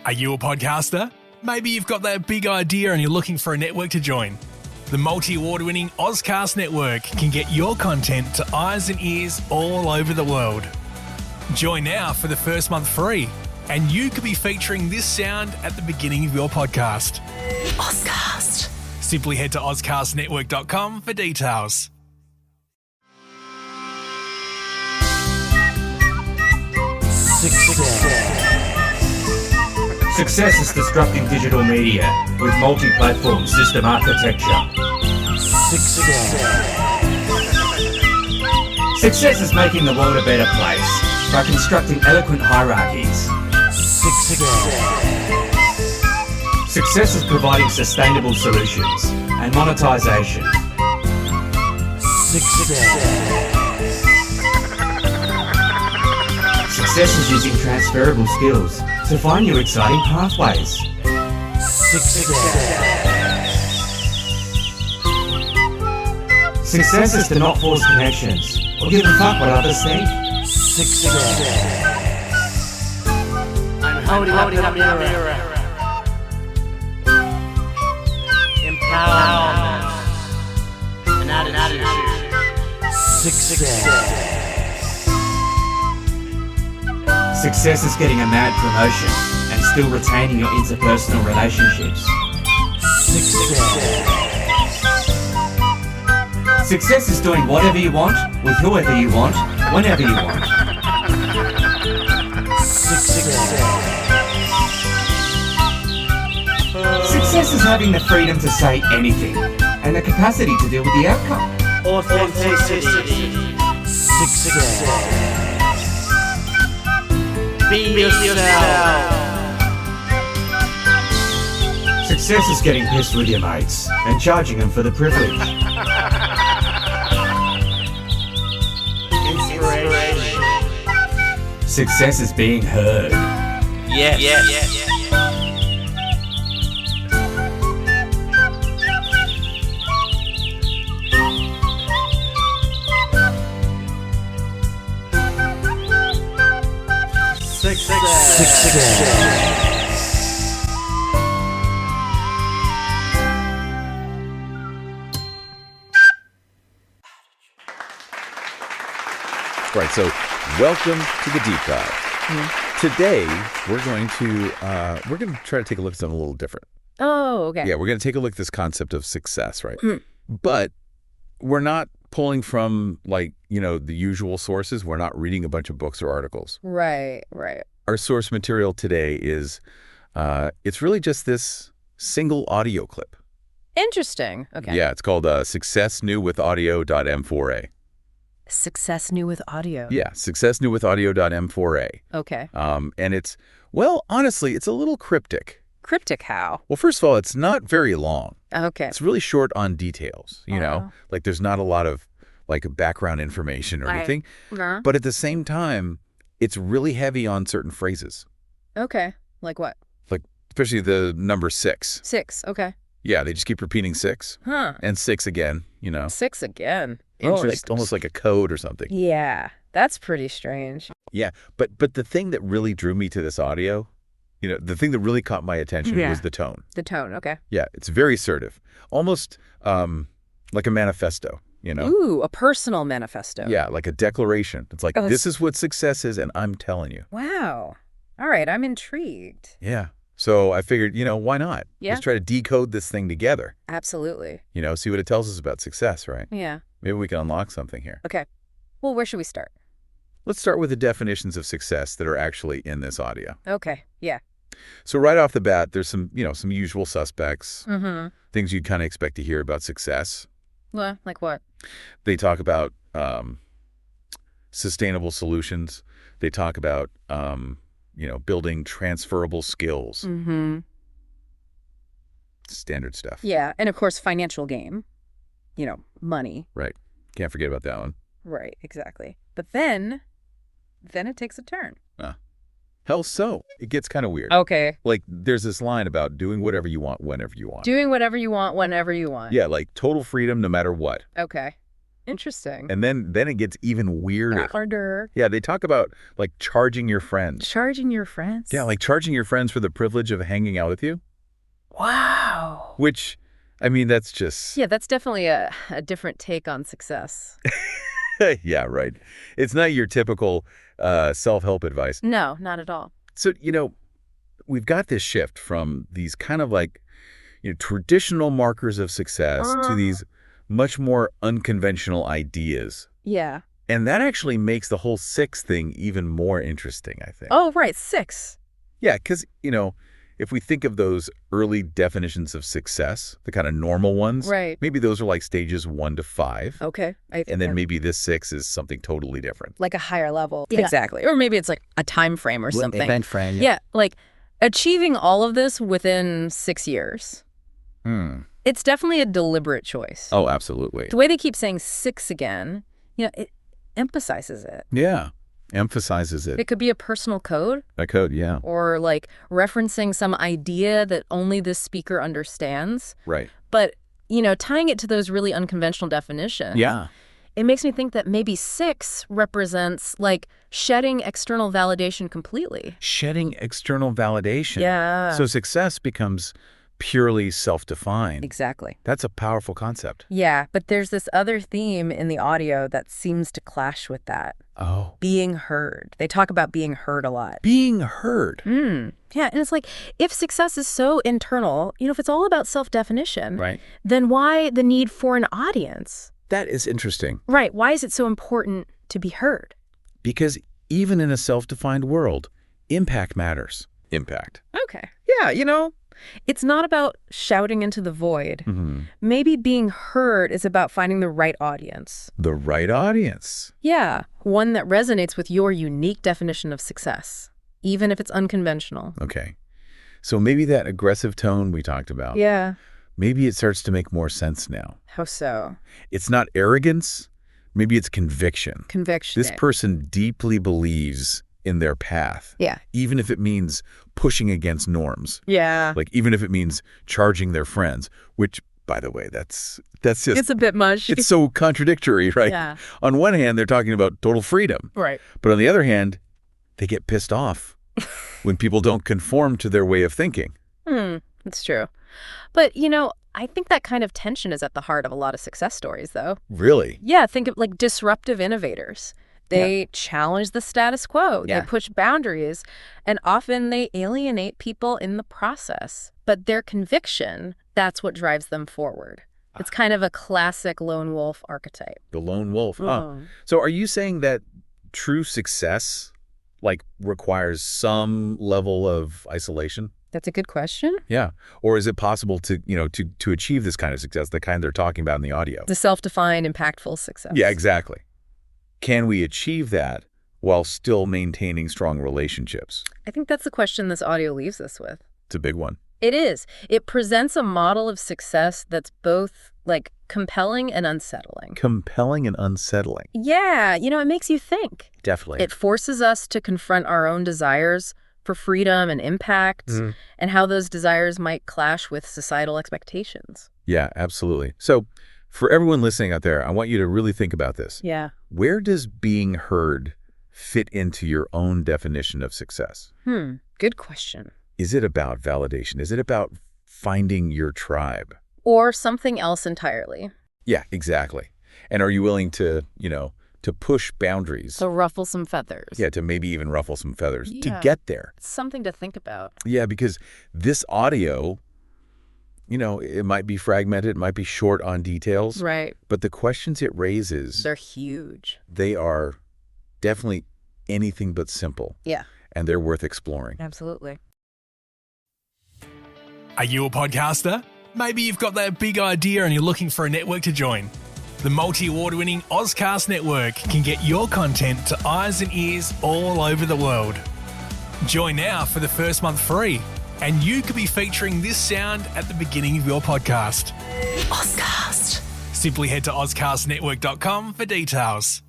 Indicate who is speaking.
Speaker 1: Are you a podcaster? Maybe you've got that big idea and you're looking for a network to join. The multi-award-winning Ozcast Network can get your content to eyes and ears all over the world. Join now for the first month free, and you could be featuring this sound at the beginning of your podcast.
Speaker 2: Ozcast.
Speaker 1: Simply head to ozcastnetwork.com for details.
Speaker 3: Success is disrupting digital media with multi-platform system architecture. Success is making the world a better place by constructing eloquent hierarchies. Success is providing sustainable solutions and monetization. Success is using transferable skills to find new exciting pathways. Success is to not force connections or give a fuck what others think.
Speaker 4: I'm holding up a mirror. Empowerment. An attitude.
Speaker 3: Success is getting a mad promotion and still retaining your interpersonal relationships. Success is doing whatever you want, with whoever you want, whenever you want. Success is having the freedom to say anything and the capacity to deal with the outcome.
Speaker 4: Authenticity. Be yourself.
Speaker 3: Success is getting pissed with your mates and charging them for the privilege.
Speaker 4: Inspiration.
Speaker 3: Success is being heard.
Speaker 4: Yes.
Speaker 5: Right, so welcome to the deep dive. Today we're going to try to take a look at something a little different.
Speaker 2: Oh, okay.
Speaker 5: Yeah, we're going to take a look at this concept of success, right? But we're not pulling from the usual sources. We're not reading a bunch of books or articles.
Speaker 2: Right.
Speaker 5: Our source material today is it's really just this single audio clip.
Speaker 2: Interesting. Okay.
Speaker 5: Yeah, it's called Success New with Audio.m4a.
Speaker 2: Success new with audio.
Speaker 5: Yeah, Success New with Audio.m4a.
Speaker 2: Okay.
Speaker 5: And it's, well, honestly, it's a little cryptic.
Speaker 2: Cryptic how?
Speaker 5: Well, first of all, it's not very long.
Speaker 2: Okay.
Speaker 5: It's really short on details, you know? Like there's not a lot of background information or anything. But at the same time, it's really heavy on certain phrases.
Speaker 2: Okay. Like what?
Speaker 5: Like especially the number 6.
Speaker 2: 6. Okay.
Speaker 5: Yeah, they just keep repeating 6.
Speaker 2: Huh.
Speaker 5: And 6 again, 6
Speaker 2: again.
Speaker 5: Oh,
Speaker 2: Interesting.
Speaker 5: almost like a code or something.
Speaker 2: Yeah, that's pretty strange.
Speaker 5: Yeah, but the thing that really drew me to this audio, the thing that really caught my attention was the tone.
Speaker 2: The tone, okay.
Speaker 5: Yeah, it's very assertive. Almost like a manifesto,
Speaker 2: Ooh, a personal manifesto.
Speaker 5: Yeah, like a declaration. It's like, this is what success is, and I'm telling you.
Speaker 2: Wow. All right, I'm intrigued.
Speaker 5: Yeah. So I figured, why not?
Speaker 2: Yeah.
Speaker 5: Let's try to decode this thing together.
Speaker 2: Absolutely.
Speaker 5: See what it tells us about success, right?
Speaker 2: Yeah.
Speaker 5: Maybe we can unlock something here.
Speaker 2: Okay. Well, where should we start?
Speaker 5: Let's start with the definitions of success that are actually in this audio.
Speaker 2: Okay. Yeah.
Speaker 5: So right off the bat, there's some usual suspects,
Speaker 2: Mm-hmm.
Speaker 5: things you'd kind of expect to hear about success.
Speaker 2: Well, like what?
Speaker 5: They talk about sustainable solutions. They talk about, building transferable skills.
Speaker 2: Mm-hmm.
Speaker 5: Standard stuff.
Speaker 2: Yeah. And of course, financial gain. Money.
Speaker 5: Right. Can't forget about that one.
Speaker 2: Right. Exactly. But then it takes a turn.
Speaker 5: Hell, so it gets kind of weird.
Speaker 2: Okay.
Speaker 5: Like there's this line about doing whatever you want, whenever you want.
Speaker 2: Doing whatever you want, whenever you want.
Speaker 5: Yeah, like total freedom no matter what.
Speaker 2: Okay. Interesting.
Speaker 5: And then it gets even weirder.
Speaker 2: Harder.
Speaker 5: Yeah, they talk about like charging your friends.
Speaker 2: Charging your friends?
Speaker 5: Yeah, like charging your friends for the privilege of hanging out with you.
Speaker 2: Wow.
Speaker 5: Which, I mean, that's just...
Speaker 2: Yeah, that's definitely a different take on success.
Speaker 5: Yeah, right. It's not your typical self-help advice.
Speaker 2: No, not at all.
Speaker 5: So, we've got this shift from these kind of like, traditional markers of success to these much more unconventional ideas.
Speaker 2: Yeah.
Speaker 5: And that actually makes the whole 6 thing even more interesting, I think.
Speaker 2: Oh, right. 6.
Speaker 5: Yeah, because, if we think of those early definitions of success, the kind of normal ones,
Speaker 2: right,
Speaker 5: maybe those are like stages 1 to 5.
Speaker 2: Okay.
Speaker 5: And then maybe this 6 is something totally different.
Speaker 2: Like a higher level. Yeah. Exactly. Or maybe it's like a time frame or something.
Speaker 4: Event frame.
Speaker 2: Yeah. Like achieving all of this within 6 years. It's definitely a deliberate choice.
Speaker 5: Oh, absolutely.
Speaker 2: The way they keep saying 6 again, it emphasizes it.
Speaker 5: Yeah. Emphasizes it.
Speaker 2: It could be a personal code.
Speaker 5: A code, yeah.
Speaker 2: Or like referencing some idea that only this speaker understands.
Speaker 5: Right.
Speaker 2: But, tying it to those really unconventional definitions.
Speaker 5: Yeah.
Speaker 2: It makes me think that maybe 6 represents like shedding external validation completely.
Speaker 5: Shedding external validation.
Speaker 2: Yeah.
Speaker 5: So success becomes purely self-defined.
Speaker 2: Exactly.
Speaker 5: That's a powerful concept.
Speaker 2: Yeah, but there's this other theme in the audio that seems to clash with that.
Speaker 5: Oh.
Speaker 2: Being heard. They talk about being heard a lot.
Speaker 5: Being heard.
Speaker 2: Yeah, and it's like, if success is so internal, if it's all about self-definition,
Speaker 5: right,
Speaker 2: then why the need for an audience?
Speaker 5: That is interesting.
Speaker 2: Right. Why is it so important to be heard?
Speaker 5: Because even in a self-defined world, impact matters. Impact.
Speaker 2: Okay. Yeah, it's not about shouting into the void. Maybe being heard is about finding the right audience.
Speaker 5: The right audience.
Speaker 2: Yeah, one that resonates with your unique definition of success, even if it's unconventional.
Speaker 5: Okay. So maybe that aggressive tone we talked about.
Speaker 2: Yeah.
Speaker 5: Maybe it starts to make more sense now.
Speaker 2: How so?
Speaker 5: It's not arrogance. Maybe it's conviction.
Speaker 2: Conviction.
Speaker 5: This person deeply believes in their path.
Speaker 2: Yeah.
Speaker 5: Even if it means pushing against norms.
Speaker 2: Yeah.
Speaker 5: Like even if it means charging their friends, which, by the way, that's just...
Speaker 2: It's a bit much.
Speaker 5: It's so contradictory, right?
Speaker 2: Yeah.
Speaker 5: On one hand, they're talking about total freedom.
Speaker 2: Right.
Speaker 5: But on the other hand, they get pissed off when people don't conform to their way of thinking.
Speaker 2: That's true. But, I think that kind of tension is at the heart of a lot of success stories, though.
Speaker 5: Really?
Speaker 2: Yeah, think of like disruptive innovators. They challenge the status quo.
Speaker 4: Yeah.
Speaker 2: They push boundaries, and often they alienate people in the process. But their conviction, that's what drives them forward. It's kind of a classic lone wolf archetype.
Speaker 5: The lone wolf. So are you saying that true success requires some level of isolation?
Speaker 2: That's a good question.
Speaker 5: Yeah. Or is it possible to achieve this kind of success, the kind they're talking about in the audio?
Speaker 2: The self-defined, impactful success.
Speaker 5: Yeah, exactly. Can we achieve that while still maintaining strong relationships?
Speaker 2: I think that's the question this audio leaves us with.
Speaker 5: It's a big one.
Speaker 2: It is. It presents a model of success that's both compelling and unsettling.
Speaker 5: Compelling and unsettling.
Speaker 2: Yeah. It makes you think.
Speaker 5: Definitely.
Speaker 2: It forces us to confront our own desires for freedom and impact and how those desires might clash with societal expectations.
Speaker 5: Yeah, absolutely. So for everyone listening out there, I want you to really think about this.
Speaker 2: Yeah.
Speaker 5: Where does being heard fit into your own definition of success?
Speaker 2: Good question.
Speaker 5: Is it about validation? Is it about finding your tribe?
Speaker 2: Or something else entirely.
Speaker 5: Yeah, exactly. And are you willing to, to push boundaries?
Speaker 2: To ruffle some feathers.
Speaker 5: Yeah, to maybe even ruffle some feathers to get there.
Speaker 2: It's something to think about.
Speaker 5: Yeah, because this audio, it might be fragmented, it might be short on details.
Speaker 2: Right.
Speaker 5: But the questions it raises,
Speaker 2: they're huge.
Speaker 5: They are definitely anything but simple.
Speaker 2: Yeah.
Speaker 5: And they're worth exploring.
Speaker 2: Absolutely.
Speaker 1: Are you a podcaster? Maybe you've got that big idea and you're looking for a network to join. The multi-award-winning Ozcast Network can get your content to eyes and ears all over the world. Join now for the first month free, and you could be featuring this sound at the beginning of your podcast.
Speaker 2: Ozcast.
Speaker 1: Simply head to ozcastnetwork.com for details.